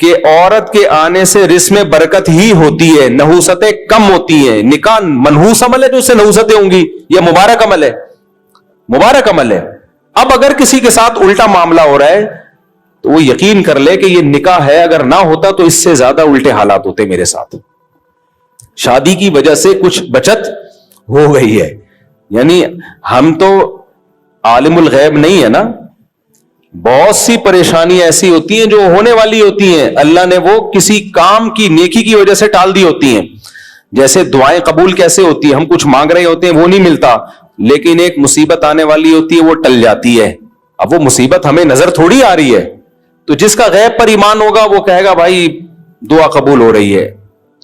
کہ عورت کے آنے سے رزق میں برکت ہی ہوتی ہے, نحوستیں کم ہوتی ہیں. نکاح منحوس عمل ہے جو اس سے نحوستیں ہوں گی, یہ مبارک عمل ہے, مبارک عمل ہے. اب اگر کسی کے ساتھ الٹا معاملہ ہو رہا ہے تو وہ یقین کر لے کہ یہ نکاح ہے, اگر نہ ہوتا تو اس سے زیادہ الٹے حالات ہوتے میرے ساتھ. شادی کی وجہ سے کچھ بچت ہو گئی ہے. یعنی ہم تو عالم الغیب نہیں ہے نا, بہت سی پریشانی ایسی ہوتی ہیں جو ہونے والی ہوتی ہیں, اللہ نے وہ کسی کام کی نیکی کی وجہ سے ٹال دی ہوتی ہیں. جیسے دعائیں قبول کیسے ہوتی ہیں, ہم کچھ مانگ رہے ہوتے ہیں وہ نہیں ملتا, لیکن ایک مصیبت آنے والی ہوتی ہے وہ ٹل جاتی ہے. اب وہ مصیبت ہمیں نظر تھوڑی آ رہی ہے, تو جس کا غیب پر ایمان ہوگا وہ کہے گا بھائی دعا قبول ہو رہی ہے.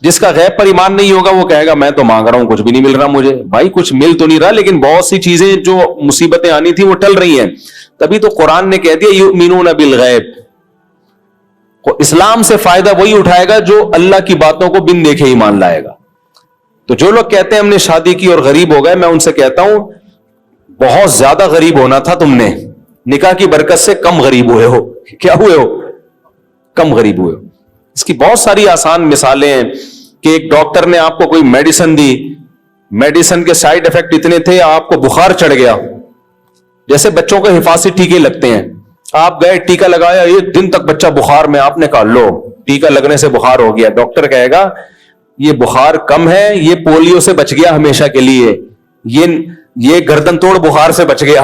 جس کا غیب پر ایمان نہیں ہوگا وہ کہے گا میں تو مانگ رہا ہوں کچھ بھی نہیں مل رہا مجھے. بھائی کچھ مل تو نہیں رہا, لیکن بہت سی چیزیں جو مصیبتیں آنی تھی وہ ٹل رہی ہیں. تبھی تو قرآن نے کہہ دیا یؤمنون بالغیب, اسلام سے فائدہ وہی اٹھائے گا جو اللہ کی باتوں کو بن دیکھے ایمان لائے گا. تو جو لوگ کہتے ہیں ہم نے شادی کی اور غریب ہو گئے, میں ان سے کہتا ہوں بہت زیادہ غریب ہونا تھا تم نے, نکاح کی برکت سے کم غریب ہوئے ہو. کیا ہوئے ہو؟ کم غریب ہوئے ہو. اس کی بہت ساری آسان مثالیں ہیں کہ ایک ڈاکٹر نے آپ کو کوئی میڈیسن دی, میڈیسن کے سائیڈ افیکٹ اتنے تھے آپ کو بخار چڑھ گیا. جیسے بچوں کو حفاظتی ٹیکے لگتے ہیں, آپ گئے ٹیکا لگایا, ایک دن تک بچہ بخار میں, آپ نے کہا لو ٹیکا لگنے سے بخار ہو گیا. ڈاکٹر کہے گا یہ بخار کم ہے, یہ پولیو سے بچ گیا ہمیشہ کے لیے, یہ گردن توڑ بخار سے بچ گیا.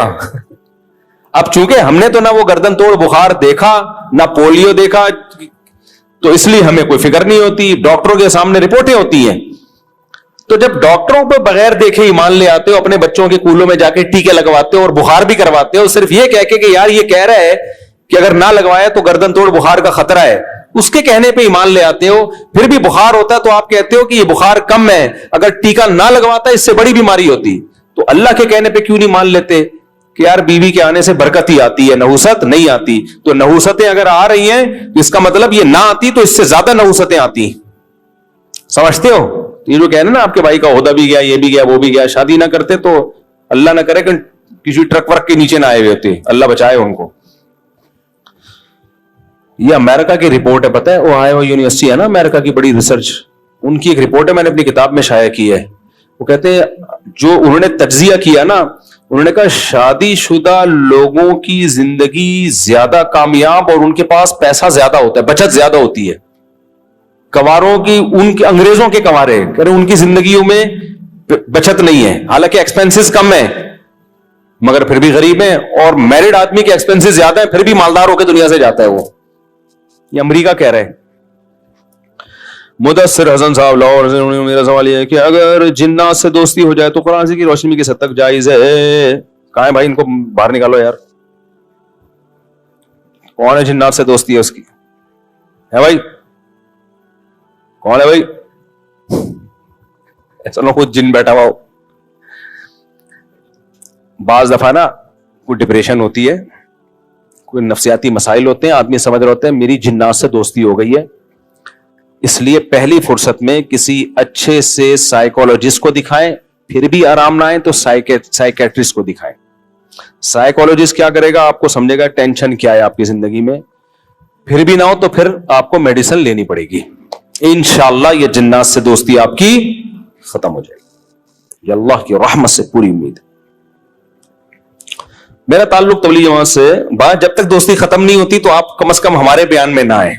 اب چونکہ ہم نے تو نہ وہ گردن توڑ بخار دیکھا نہ پولیو دیکھا, تو اس لیے ہمیں کوئی فکر نہیں ہوتی. ڈاکٹروں کے سامنے رپورٹیں ہوتی ہیں. تو جب ڈاکٹروں پہ بغیر دیکھے ایمان لے آتے ہو, اپنے بچوں کے کولوں میں جا کے ٹیکے لگواتے ہو اور بخار بھی کرواتے ہو, صرف یہ کہہ کے کہ یار یہ کہہ رہا ہے کہ اگر نہ لگوایا تو گردن توڑ بخار کا خطرہ ہے, اس کے کہنے پہ ایمان لے آتے ہو, پھر بھی بخار ہوتا ہے تو آپ کہتے ہو کہ یہ بخار کم ہے, اگر ٹیکا نہ لگواتا اس سے بڑی بیماری ہوتی. تو اللہ کے کہنے پہ کیوں نہیں مان لیتے کہ یار بیوی کے آنے سے برکت ہی آتی ہے, نحوست نہیں آتی. تو نحوستیں اگر آ رہی ہیں تو اس کا مطلب یہ نہ آتی تو اس سے زیادہ نحوستیں آتی. سمجھتے ہو؟ یہ جو کہنا نا آپ کے بھائی کا عہدہ بھی گیا, یہ بھی گیا, وہ بھی گیا, شادی نہ کرتے تو اللہ نہ کرے کہ کسی ٹرک ورک کے نیچے نہ آئے ہوئے ہوتے, اللہ بچائے ان کو. یہ امریکہ کی رپورٹ ہے, پتہ ہے, اوہایو یونیورسٹی ہے نا امریکہ کی بڑی ریسرچ, ان کی ایک رپورٹ ہے, میں نے اپنی کتاب میں شائع کی ہے. وہ کہتے ہیں جو انہوں نے تجزیہ کیا نا, انہوں نے کہا شادی شدہ لوگوں کی زندگی زیادہ کامیاب اور ان کے پاس پیسہ زیادہ ہوتا ہے, بچت زیادہ ہوتی ہے. کنواروں کی, ان کے انگریزوں کے کنوارے ان کی زندگیوں میں بچت نہیں ہے, حالانکہ ایکسپینسز کم ہیں مگر پھر بھی غریب ہیں, اور میرڈ آدمی کے ایکسپینسز زیادہ ہیں پھر بھی مالدار ہو کے دنیا سے جاتا ہے وہ. یہ امریکہ کہہ رہے ہیں. مدثر حسن صاحب لاہور سے, میرا سوال یہ ہے کہ اگر جنات سے دوستی ہو جائے تو قرآن کی روشنی کس حد تک جائز ہے؟ کہاں ہے بھائی, ان کو باہر نکالو یار. کون ہے جنات سے دوستی ہے اس کی؟ ہے بھائی کون ہے بھائی؟ ایسا نہ خود جن بیٹھا ہوا ہو. بعض دفعہ نا کوئی ڈپریشن ہوتی ہے, کوئی نفسیاتی مسائل ہوتے ہیں, آدمی سمجھ رہے ہوتے ہیں میری جنات سے دوستی ہو گئی ہے, اس لیے پہلی فرصت میں کسی اچھے سے سائیکولوجسٹ کو دکھائیں, پھر بھی آرام نہ آئے تو سائیکیٹرسٹ کو دکھائیں. سائیکولوجسٹ کیا کرے گا, آپ کو سمجھے گا ٹینشن کیا ہے آپ کی زندگی میں, پھر بھی نہ ہو تو پھر آپ کو میڈیسن لینی پڑے گی. انشاءاللہ یہ جنات سے دوستی آپ کی ختم ہو جائے گی, یہ اللہ کی رحمت سے پوری امید ہے. میرا تعلق تبلیغ جماعت سے, بات جب تک دوستی ختم نہیں ہوتی تو آپ کم از کم ہمارے بیان میں نہ آئے,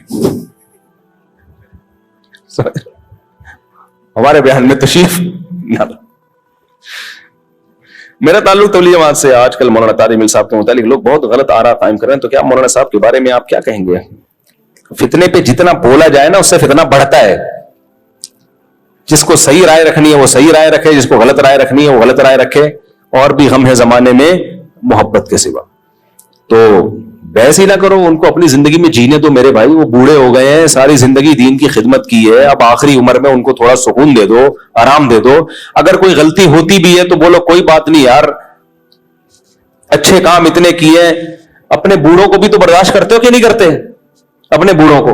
ہمارے بیان میں تشریف نہ. میرا تعلق تبلیغ جماعت سے. آج کل مولانا طارق مل صاحب کے متعلق لوگ بہت غلط آراء قائم کر رہے ہیں, تو کیا مولانا صاحب کے بارے میں آپ کیا کہیں گے؟ فتنے پہ جتنا بولا جائے نا اس سے فتنہ بڑھتا ہے. جس کو صحیح رائے رکھنی ہے وہ صحیح رائے رکھے, جس کو غلط رائے رکھنی ہے وہ غلط رائے رکھے, اور بھی غم ہے زمانے میں محبت کے سوا. تو بحث ہی نہ کرو, ان کو اپنی زندگی میں جینے دو میرے بھائی. وہ بوڑھے ہو گئے ہیں, ساری زندگی دین کی خدمت کی ہے, اب آخری عمر میں ان کو تھوڑا سکون دے دو, آرام دے دو. اگر کوئی غلطی ہوتی بھی ہے تو بولو کوئی بات نہیں یار, اچھے کام اتنے کیے. اپنے بوڑھوں کو بھی تو برداشت کرتے ہو کہ نہیں کرتے اپنے بوڑھوں کو؟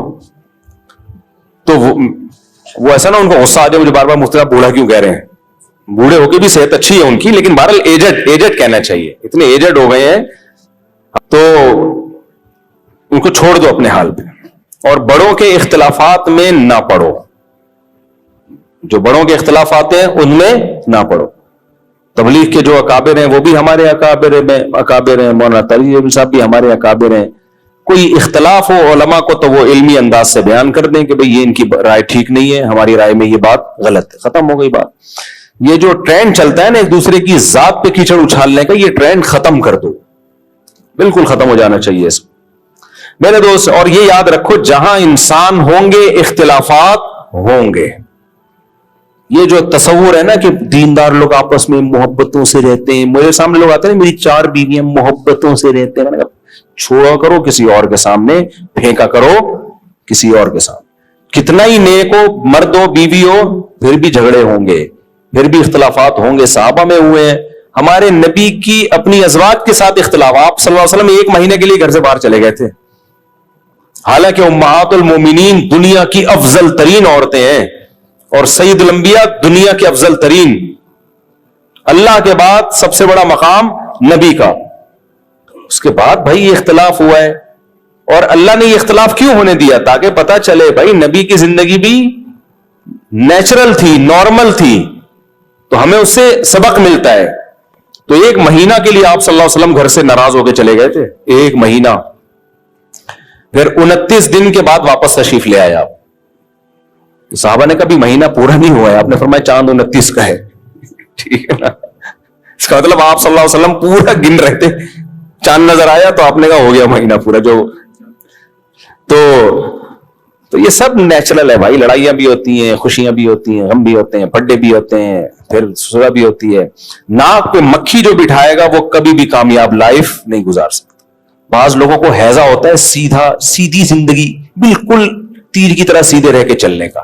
تو وہ ایسا نا ان کو غصہ آ جائے مجھے بار بار مفتیٰ بوڑھا کیوں کہہ رہے ہیں. بوڑھے ہو کے بھی صحت اچھی ہے ان کی, لیکن بہرحال ایجڈ کہنا چاہیے. اتنے ایجڈ ہو گئے ہیں تو ان کو چھوڑ دو اپنے حال پہ. اور بڑوں کے اختلافات میں نہ پڑو. جو بڑوں کے اختلافات ہیں ان میں نہ پڑو. تبلیغ کے جو اکابر ہیں وہ بھی ہمارے اکابر ہیں, مولانا طریق صاحب بھی ہمارے اکابر ہیں. کوئی اختلاف ہو علماء کو تو وہ علمی انداز سے بیان کر دیں کہ بھئی یہ ان کی رائے ٹھیک نہیں ہے, ہماری رائے میں یہ بات غلط ہے, ختم ہو گئی بات. یہ جو ٹرینڈ چلتا ہے نا ایک دوسرے کی ذات پہ کیچڑ اچھالنے کا, یہ ٹرینڈ ختم کر دو, بالکل ختم ہو جانا چاہیے اس میرے دوست. اور یہ یاد رکھو, جہاں انسان ہوں گے اختلافات ہوں گے. یہ جو تصور ہے نا کہ دیندار لوگ آپس میں محبتوں سے رہتے ہیں, میرے سامنے لوگ آتے ہیں میری 4 بیویاں محبتوں سے رہتے ہیں, چھوڑا کرو کسی اور کے سامنے, پھینکا کرو کسی اور کے سامنے. کتنا ہی نیک ہو, مرد ہو بیوی ہو, پھر بھی جھگڑے ہوں گے, پھر بھی اختلافات ہوں گے. صحابہ میں ہوئے ہیں, ہمارے نبی کی اپنی ازواج کے ساتھ اختلاف. آپ صلی اللہ علیہ وسلم 1 مہینے کے لیے گھر سے باہر چلے گئے تھے, حالانکہ امہات المومنین دنیا کی افضل ترین عورتیں ہیں, اور سید الانبیاء دنیا کے افضل ترین, اللہ کے بعد سب سے بڑا مقام نبی کا. اس کے بعد بھائی یہ اختلاف ہوا ہے, اور اللہ نے یہ اختلاف کیوں ہونے دیا؟ تاکہ پتہ چلے بھائی نبی کی زندگی بھی نیچرل تھی, نارمل تھی, تو ہمیں اس سے سبق ملتا ہے. تو 1 مہینہ کے لیے آپ صلی اللہ علیہ وسلم گھر سے ناراض ہو کے چلے گئے تھے, 1 مہینہ. پھر 29 دن کے بعد واپس تشریف لے آئے آپ. صحابہ نے کبھی مہینہ پورا نہیں ہوا ہے, آپ نے فرمایا چاند 29 کا ہے, ٹھیک ہے نا. اس کا مطلب آپ صلی اللہ علیہ وسلم پورا گن رہے تھے, چاند نظر آیا تو آپ نے کہا ہو گیا مہینہ پورا. جو تو یہ سب نیچرل ہے بھائی. لڑائیاں بھی ہوتی ہیں, خوشیاں بھی ہوتی ہیں, غم بھی ہوتے ہیں, برتھڈے بھی ہوتے ہیں, پھر سزا بھی ہوتی ہے. ناک پہ مکھی جو بٹھائے گا وہ کبھی بھی کامیاب لائف نہیں گزار سکتا. بعض لوگوں کو ہیضہ ہوتا ہے سیدھی زندگی, بالکل تیر کی طرح سیدھے رہ کے چلنے کا.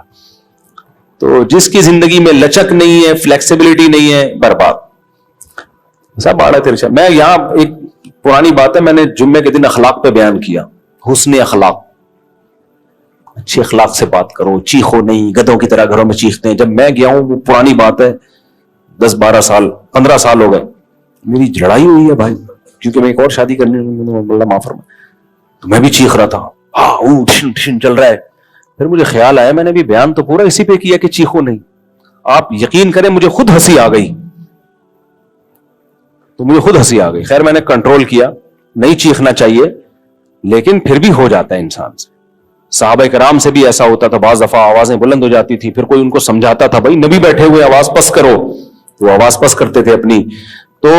تو جس کی زندگی میں لچک نہیں ہے, فلیکسیبلٹی نہیں ہے, برباد. سب آڑا ترچا. میں یہاں ایک پرانی بات ہے, میں نے جمعے کے دن اخلاق پہ بیان کیا, حسن اخلاق. اچھے اخلاق سے بات کرو, چیخو نہیں, گدھوں کی طرح گھروں میں چیختے ہیں. جب میں گیا ہوں, وہ پرانی بات ہے, 10-12 سال 15 سال ہو گئے, میری لڑائی ہوئی ہے بھائی, کیونکہ میں ایک اور شادی کرنے, اللہ معاف فرمائے, تو میں بھی چیخ رہا تھا, ٹھن چل رہا ہے. پھر مجھے خیال آیا, میں نے بھی بیان تو پورا اسی پہ کیا کہ چیخو نہیں. آپ یقین کریں مجھے خود ہنسی آ گئی, تو مجھے خود ہنسی آ گئی. خیر میں نے کنٹرول کیا, نہیں چیخنا چاہیے, لیکن پھر بھی ہو جاتا ہے انسان سے. صحابہ کرام سے بھی ایسا ہوتا تھا, بعض دفعہ آوازیں بلند ہو جاتی تھی, پھر کوئی ان کو سمجھاتا تھا بھائی نبی بیٹھے ہوئے, آواز پس کرو, وہ آواز پس کرتے تھے اپنی. تو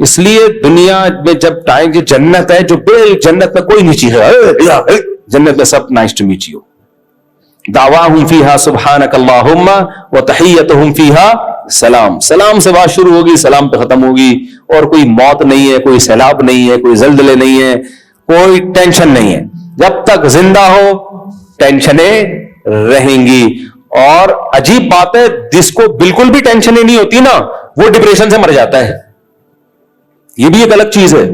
اس لیے دنیا میں جب ٹائم کی جنت ہے, جو جنت میں کوئی نہیں چیخے, جنت میں سب نائس ٹو میٹ یو, دعواہم فیہا سبحانک اللہم وتحیتہم فیہا سلام. سلام سے بات شروع ہوگی, سلام پہ ختم ہوگی. اور کوئی موت نہیں ہے, کوئی سیلاب نہیں ہے, کوئی زلزلے نہیں ہے, کوئی ٹینشن نہیں ہے. جب تک زندہ ہو ٹینشنیں رہیں گی. اور عجیب بات ہے, جس کو بالکل بھی ٹینشنیں نہیں ہوتی نا, وہ ڈپریشن سے مر جاتا ہے. یہ بھی ایک الگ چیز ہے.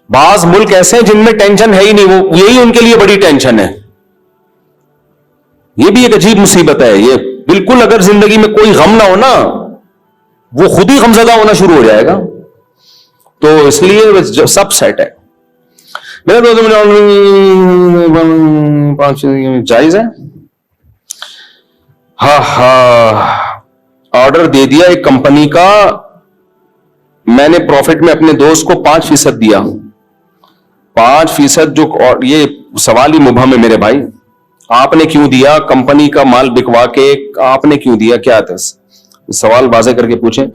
بعض ملک ایسے ہیں جن میں ٹینشن ہے ہی نہیں, وہ یہی ان کے لیے بڑی ٹینشن ہے. یہ بھی ایک عجیب مصیبت ہے. یہ بالکل اگر زندگی میں کوئی غم نہ ہو نا, وہ خود ہی غمزدہ ہونا شروع ہو جائے گا. تو اس لیے سب سیٹ ہے. میرے دوست جائز ہے. ہاں آرڈر دے دیا ایک کمپنی کا, میں نے پروفٹ میں اپنے دوست کو 5% دیا. 5% جو, یہ سوال ہی مبہم ہے میرے بھائی. آپ نے کیوں دیا؟ کمپنی کا مال بکوا کے آپ نے کیوں دیا؟ کیا تھا سوال واضح کر کے پوچھیں.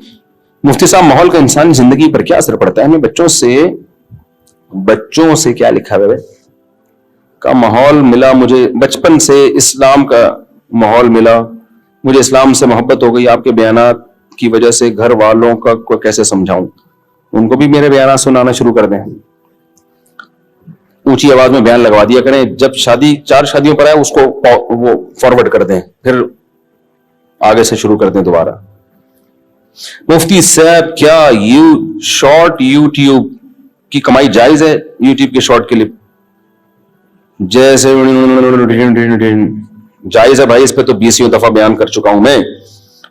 مفتی صاحب ماحول کا انسانی زندگی پر کیا اثر پڑتا ہے؟ ہمیں بچوں سے کیا لکھا ہے کا ماحول ملا, مجھے بچپن سے اسلام کا ماحول ملا, مجھے اسلام سے محبت ہو گئی. آپ کے بیانات کی وجہ سے گھر والوں کا کو کیسے سمجھاؤں؟ ان کو بھی میرے بیانات سنانا شروع کر دیں, اونچی آواز میں بیان لگوا دیا کریں. جب 4 شادیوں پر آئے اس کو وہ فارورڈ کر دیں, پھر آگے سے شروع کر دیں دوبارہ. مفتی صاحب کیا شارٹ یوٹیوب کی کمائی جائز ہے؟ یوٹیوب کے شارٹ کلپ جیسے جائز ہے بھائی, اس پہ تو 20 دفعہ بیان کر چکا ہوں میں.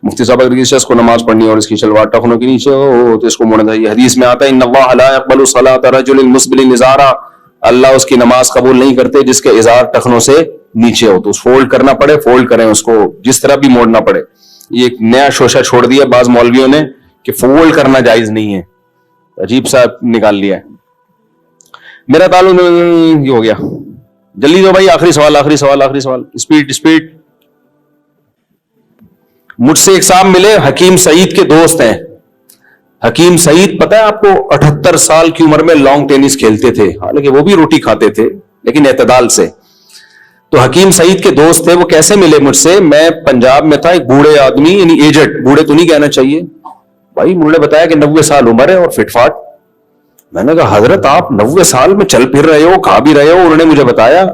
مفتی صاحب اگر کسی شخص کو نماز پڑھنی اور اس کی شلوار ٹخنوں کے نیچے ہو تو اس کو موڑنا چاہیے. حدیث میں آتا ہے ان اللہ لا يقبل صلاۃ رجل مسبل نزارا, اللہ اس کی نماز قبول نہیں کرتے جس کے ازار ٹخنوں سے نیچے ہو. تو فولڈ کرنا پڑے, فولڈ کریں اس کو, جس طرح بھی موڑنا پڑے. یہ ایک نیا شوشہ چھوڑ دیا بعض مولویوں نے کہ فولڈ کرنا جائز نہیں ہے, عجیب سا نکال لیا ہے. میرا تعلق یہ ہو گیا. جلدی دو بھائی, آخری سوال, آخری سوال, آخری سوال, اسپیڈ اسپیڈ. مجھ سے ایک صاحب ملے, حکیم سعید کے دوست ہیں. حکیم سعید پتہ ہے آپ کو 78 سال کی عمر میں لانگ ٹینس کھیلتے تھے, حالانکہ وہ بھی روٹی کھاتے تھے لیکن اعتدال سے. تو حکیم سعید کے دوست تھے, وہ کیسے ملے مجھ سے, میں پنجاب میں تھا, ایک بوڑھے آدمی, یعنی ایجڈ, بوڑھے تو نہیں کہنا چاہیے بھائی, انہوں نے بتایا کہ 90 سال عمر ہے اور فٹ فاٹ. میں نے کہا حضرت آپ 90 سال میں چل پھر رہے ہو, کھا بھی رہے ہو. انہوں نے مجھے بتایا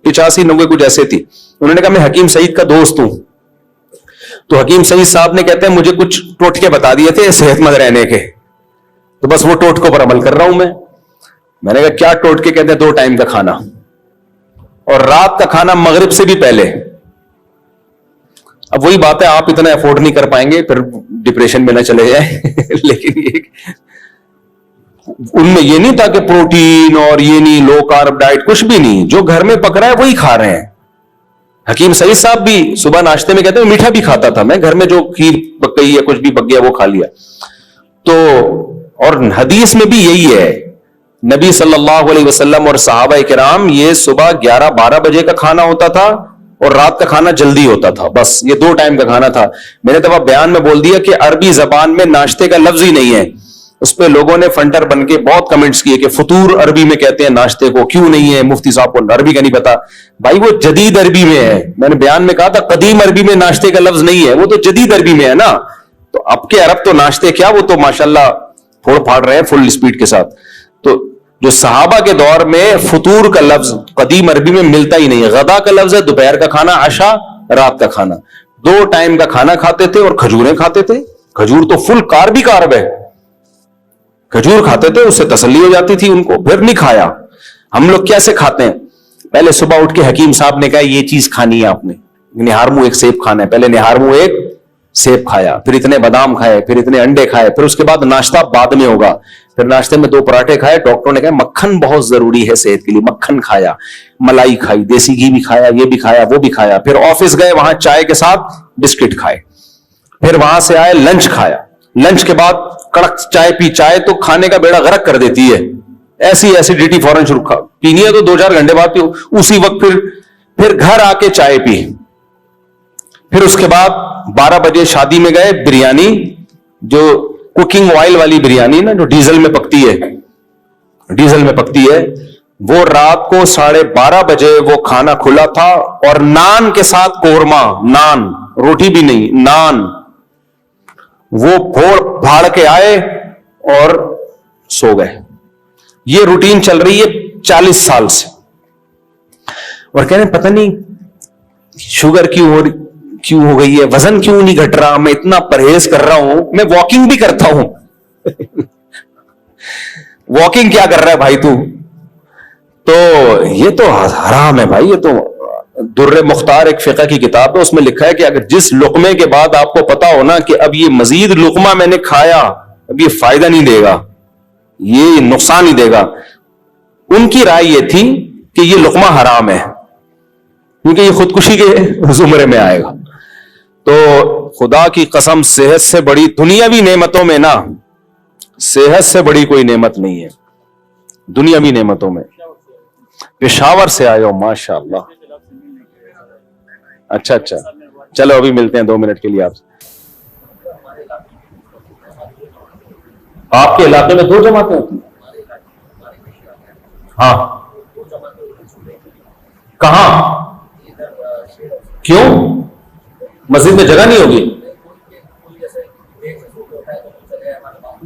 85-90 کچھ ایسے تھی. انہوں نے کہا میں حکیم سعید کا دوست ہوں. تو حکیم سعید صاحب نے کہتے ہیں مجھے کچھ ٹوٹکے بتا دیے تھے صحت مند رہنے کے, تو بس وہ ٹوٹکوں پر عمل کر رہا ہوں میں. میں نے کہا کیا ٹوٹکے؟ کہتے ہیں 2 ٹائم کا کھانا, اور رات کا کھانا مغرب سے بھی پہلے. اب وہی بات ہے, آپ اتنا افورڈ نہیں کر پائیں گے, پھر ڈپریشن میں نہ چلے جائیں. لیکن ان میں یہ نہیں تھا کہ پروٹین اور یہ نہیں, لو کارب ڈائٹ, کچھ بھی نہیں. جو گھر میں پک رہا ہے وہی کھا رہے ہیں. حکیم سعید صاحب بھی صبح ناشتے میں کہتے ہیں میٹھا بھی کھاتا تھا میں, گھر میں جو کھیر پک گئی ہے کچھ بھی پک گیا وہ کھا لیا. تو اور حدیث میں بھی یہی ہے, نبی صلی اللہ علیہ وسلم اور صحابہ کرام یہ صبح 11-12 بجے کا کھانا ہوتا تھا اور رات کا کھانا جلدی ہوتا تھا, بس یہ 2 ٹائم کا کھانا تھا. میں نے دفعہ بیان میں بول دیا کہ عربی زبان میں ناشتے کا لفظ ہی نہیں ہے. اس پہ لوگوں نے فنٹر بن کے بہت کمنٹس کیے کہ فطور عربی میں کہتے ہیں ناشتے کو, کیوں نہیں ہے؟ مفتی صاحب کو عربی کا نہیں پتا. بھائی وہ جدید عربی میں ہے, میں نے بیان میں کہا تھا قدیم عربی میں ناشتے کا لفظ نہیں ہے, وہ تو جدید عربی میں ہے نا. تو اب کے عرب تو ناشتے کیا, وہ تو ماشاءاللہ پھوڑ پھاڑ رہے ہیں فل اسپیڈ کے ساتھ. تو جو صحابہ کے دور میں فطور کا لفظ قدیم عربی میں ملتا ہی نہیں ہے. غدا کا لفظ ہے, دوپہر کا کھانا, عشاء, رات کا کھانا. 2 ٹائم کا کھانا کھاتے تھے اور کھجوریں کھاتے تھے. کھجور تو فل کارب ہی کارب ہے, کھجور کھاتے تھے, اس سے تسلی ہو جاتی تھی ان کو. پھر نہیں کھایا. ہم لوگ کیسے کھاتے ہیں؟ پہلے صبح اٹھ کے حکیم صاحب نے کہا یہ چیز کھانی ہے آپ نے, نہار منہ ایک سیب کھانا ہے. پہلے نہار منہ ایک سیب کھایا, پھر اتنے بادام کھائے, پھر اتنے انڈے کھائے, پھر اس کے بعد ناشتہ بعد میں ہوگا. پھر ناشتے میں 2 پراٹھے کھائے. ڈاکٹروں نے کہا مکھن بہت ضروری ہے صحت کے لیے, مکھن کھایا, ملائی کھائی, دیسی گھی بھی کھایا, یہ بھی کھایا, وہ بھی کھایا. پھر آفس گئے, وہاں چائے کے ساتھ بسکٹ کھائے. پھر وہاں سے آئے, لنچ کھایا. لنچ کے بعد کڑک چائے پی. چائے تو کھانے کا بیڑا غرق کر دیتی ہے, ایسی ایسیڈیٹی فوراً شروع پینی ہے تو 2-4 گھنٹے بعد پیو. اسی وقت پھر گھر آ کے چائے پی. پھر اس کے بعد 12 بجے شادی میں گئے, بریانی, جو کوکنگ آئل والی بریانی نا, جو ڈیزل میں پکتی ہے, ڈیزل میں پکتی ہے, وہ رات کو 12:30 بجے وہ کھانا کھلا تھا. اور نان کے ساتھ قورمہ, نان, روٹی بھی نہیں, نان. وہ پھوڑ پھاڑ کے آئے اور سو گئے. یہ روٹین چل رہی ہے 40 سال سے. اور کہہ رہے ہیں پتہ نہیں شوگر کیوں ہو گئی ہے, وزن کیوں نہیں گھٹ رہا, میں اتنا پرہیز کر رہا ہوں, میں واکنگ بھی کرتا ہوں. واکنگ کیا کر رہا ہے بھائی تو یہ تو حرام ہے بھائی. یہ تو در مختار ایک فقہ کی کتاب ہے, اس میں لکھا ہے کہ اگر جس لقمے کے بعد آپ کو پتا ہونا کہ اب یہ مزید لقمہ میں نے کھایا, اب یہ فائدہ نہیں دے گا, یہ نقصان ہی دے گا. ان کی رائے یہ تھی کہ یہ لقمہ حرام ہے کیونکہ یہ خودکشی کے زمرے میں آئے گا. تو خدا کی قسم صحت سے بڑی دنیاوی نعمتوں میں نا, صحت سے بڑی کوئی نعمت نہیں ہے دنیاوی نعمتوں میں. پشاور سے آئے ہو, ماشاء اللہ. اچھا, چلو ابھی ملتے ہیں 2 منٹ کے لیے آپ سے. آپ کے علاقے میں 2 جماعتیں ہوتی ہیں؟ ہاں, کہاں, کیوں؟ مسجد میں جگہ نہیں ہوگی؟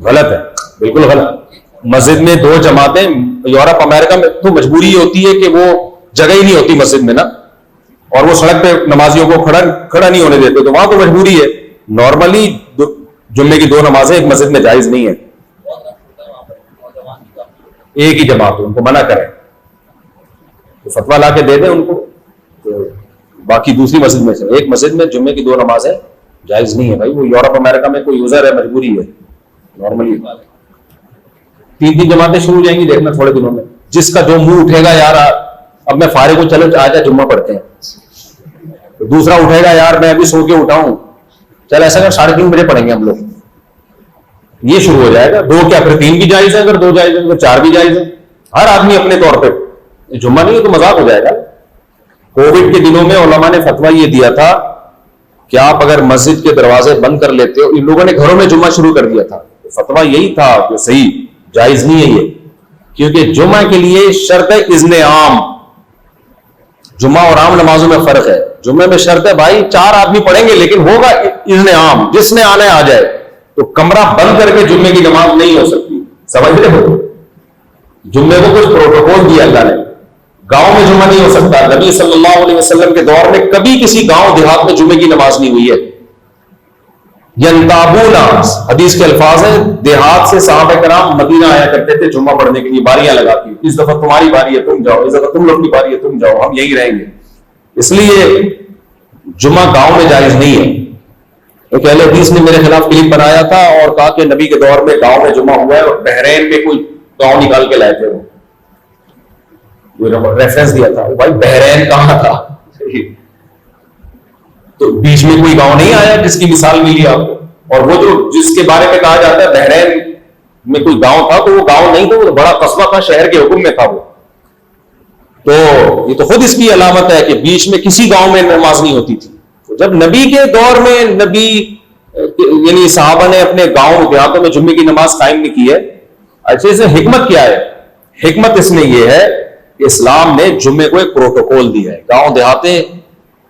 غلط ہے, بالکل غلط. مسجد میں 2 جماعتیں, یورپ امریکہ میں تو مجبوری ہوتی ہے کہ وہ جگہ ہی نہیں ہوتی مسجد میں نا, اور وہ سڑک پہ نمازیوں کو کھڑا نہیں ہونے دیتے, تو وہاں تو مجبوری ہے. نارملی جمعے کی 2 نمازیں ایک مسجد میں جائز نہیں ہے. ایک ہی جماعت, ان کو منع کریں تو فتویٰ لا کے دے دیں ان کو, باقی دوسری مسجد میں سے ایک مسجد میں جمعے کی 2 نمازیں جائز نہیں ہے بھائی. وہ یورپ امریکہ میں کوئی یوزر ہے, مجبوری ہے. نارملی 3 جماعتیں شروع ہو جائیں گی, دیکھنا تھوڑے دنوں میں. جس کا جو منہ اٹھے گا یار اب میں فارغ ہوں چلو آجا جمعہ پڑھتے ہیں، دوسرا اٹھے گا یار میں ابھی سو کے اٹھا ہوں چل ایسا کر 3:30 بجے پڑھیں گے ہم لوگ، یہ شروع ہو جائے گا. 2 کیا پھر 3 بھی جائز ہے، اگر 2 جائز ہے تو 4 بھی جائز ہے. ہر آدمی اپنے طور پہ، جمعہ نہیں ہے تو مذاق ہو جائے گا. کووڈ کے دنوں میں علماء نے فتویٰ یہ دیا تھا کہ آپ اگر مسجد کے دروازے بند کر لیتے ہو، ان لوگوں نے گھروں میں جمعہ شروع کر دیا تھا، فتویٰ یہی تھا کہ صحیح جائز نہیں ہے یہ، کیونکہ جمعہ کے لیے شرط ہے اذن عام. جمعہ اور عام نمازوں میں فرق ہے. جمعے میں شرط ہے بھائی 4 آدمی پڑھیں گے لیکن ہوگا اذن عام، جس نے آنا ہے آ جائے. تو کمرہ بند کر کے جمعے کی نماز نہیں ہو سکتی، سمجھ رہے ہو؟ جمعے کو کچھ پروٹوکول دیا اللہ نے. گاؤں میں جمعہ نہیں ہو سکتا. نبی صلی اللہ علیہ وسلم کے دور میں کبھی کسی گاؤں دیہات میں جمعے کی نماز نہیں ہوئی ہے. ینتابون، حدیث کے الفاظ ہیں، دیہات سے صحابہ کرام مدینہ آیا کرتے تھے جمعہ پڑھنے کے لیے، باریاں لگاتی، اس دفعہ تمہاری باری ہے تم جاؤ، اس دفعہ تم لوگ کی باری ہے تم جاؤ، ہم یہی رہیں گے. اس لیے جمعہ گاؤں میں جائز نہیں ہے. ایک اہل حدیث نے میرے خلاف کلپ بنایا تھا اور کہا کہ نبی کے دور میں گاؤں میں جمعہ ہوا ہے، اور بحرین میں کوئی گاؤں نکال کے لائے تھے، وہ ریفرنس دیا تھا. بھائی بحرین کہاں تھا؟ تو بیچ میں کوئی گاؤں نہیں آیا جس کی مثال ملی آپ کو. اور وہ جو جس کے بارے میں کہا جاتا ہے بحرین میں کوئی گاؤں تھا، تو وہ گاؤں نہیں تھا، وہ بڑا قصبہ تھا، شہر کے حکم میں تھا وہ. تو یہ تو خود اس کی علامت ہے کہ بیچ میں کسی گاؤں میں نماز نہیں ہوتی تھی. جب نبی کے دور میں نبی یعنی صحابہ نے اپنے گاؤں دیہاتوں میں جمعے کی نماز قائم نہیں کی ہے. اچھا اس میں حکمت کیا ہے؟ حکمت اس میں یہ ہے کہ اسلام نے جمعے کو ایک پروٹوکول دیا ہے. گاؤں دیہاتیں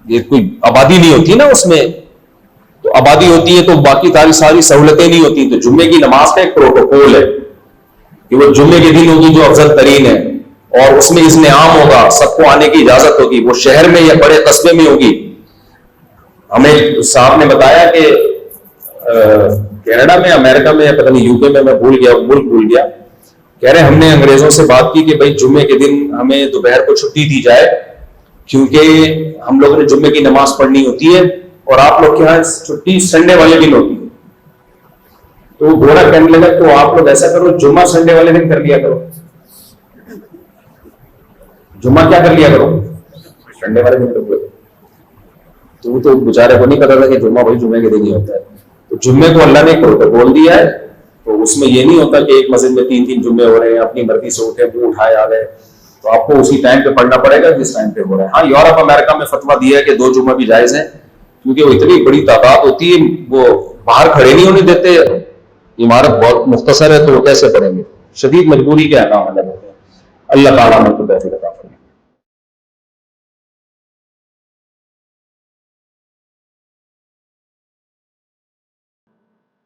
یہ کوئی آبادی نہیں ہوتی نا، اس میں تو آبادی ہوتی ہے تو باقی ساری سہولتیں نہیں ہوتی. تو جمعے کی نماز کا ایک پروٹوکول ہے کہ وہ جمعے کے دن ہوگی جو افضل ترین ہے، اور اس میں اذن عام ہوگا، سب کو آنے کی اجازت ہوگی، وہ شہر میں یا بڑے قصبے میں ہوگی. ہمیں صاحب نے بتایا کہ کینیڈا میں، امریکہ میں، پتہ نہیں یو کے میں بھول گیا، ملک بھول گیا، کہہ رہے ہم نے انگریزوں سے بات کی کہ بھائی جمعے کے دن ہمیں دوپہر کو چھٹی دی جائے کیونکہ ہم لوگوں نے جمعے کی نماز پڑھنی ہوتی ہے اور آپ لوگ کے یہاں چھٹی سنڈے والے دن ہوتی ہے. تو گھوڑا کہنے لگا تو آپ لوگ ایسا کرو جمعہ سنڈے والے دن کر لیا کرو. جمعہ کیا کر لیا کرو؟ سنڈے والے دن کر لیا. تو وہ تو بیچارے کو نہیں پتا تھا کہ جمعہ بھائی جمعے کے دن ہی ہوتا ہے. تو جمعے کو اللہ نے ایک پروٹوکول دیا ہے، تو اس میں یہ نہیں ہوتا کہ ایک مسجد میں 3 جمعے ہو رہے ہیں، اپنی مرضی سے اٹھے منہ اٹھائے آ گئے. تو آپ کو اسی ٹائم پہ پڑھنا پڑے گا جس ٹائم پہ ہو رہا ہے. ہاں یورپ امریکہ میں فتویٰ دیا ہے کہ 2 جمعہ بھی جائز ہیں، کیونکہ وہ اتنی بڑی تعداد ہوتی ہے، وہ باہر کھڑے نہیں ہونے دیتے، عمارت بہت مختصر ہے، تو وہ کیسے پڑھیں گے؟ شدید مجبوری کے احکام الگ ہوتے ہیں. اللہ تعالیٰ نے تو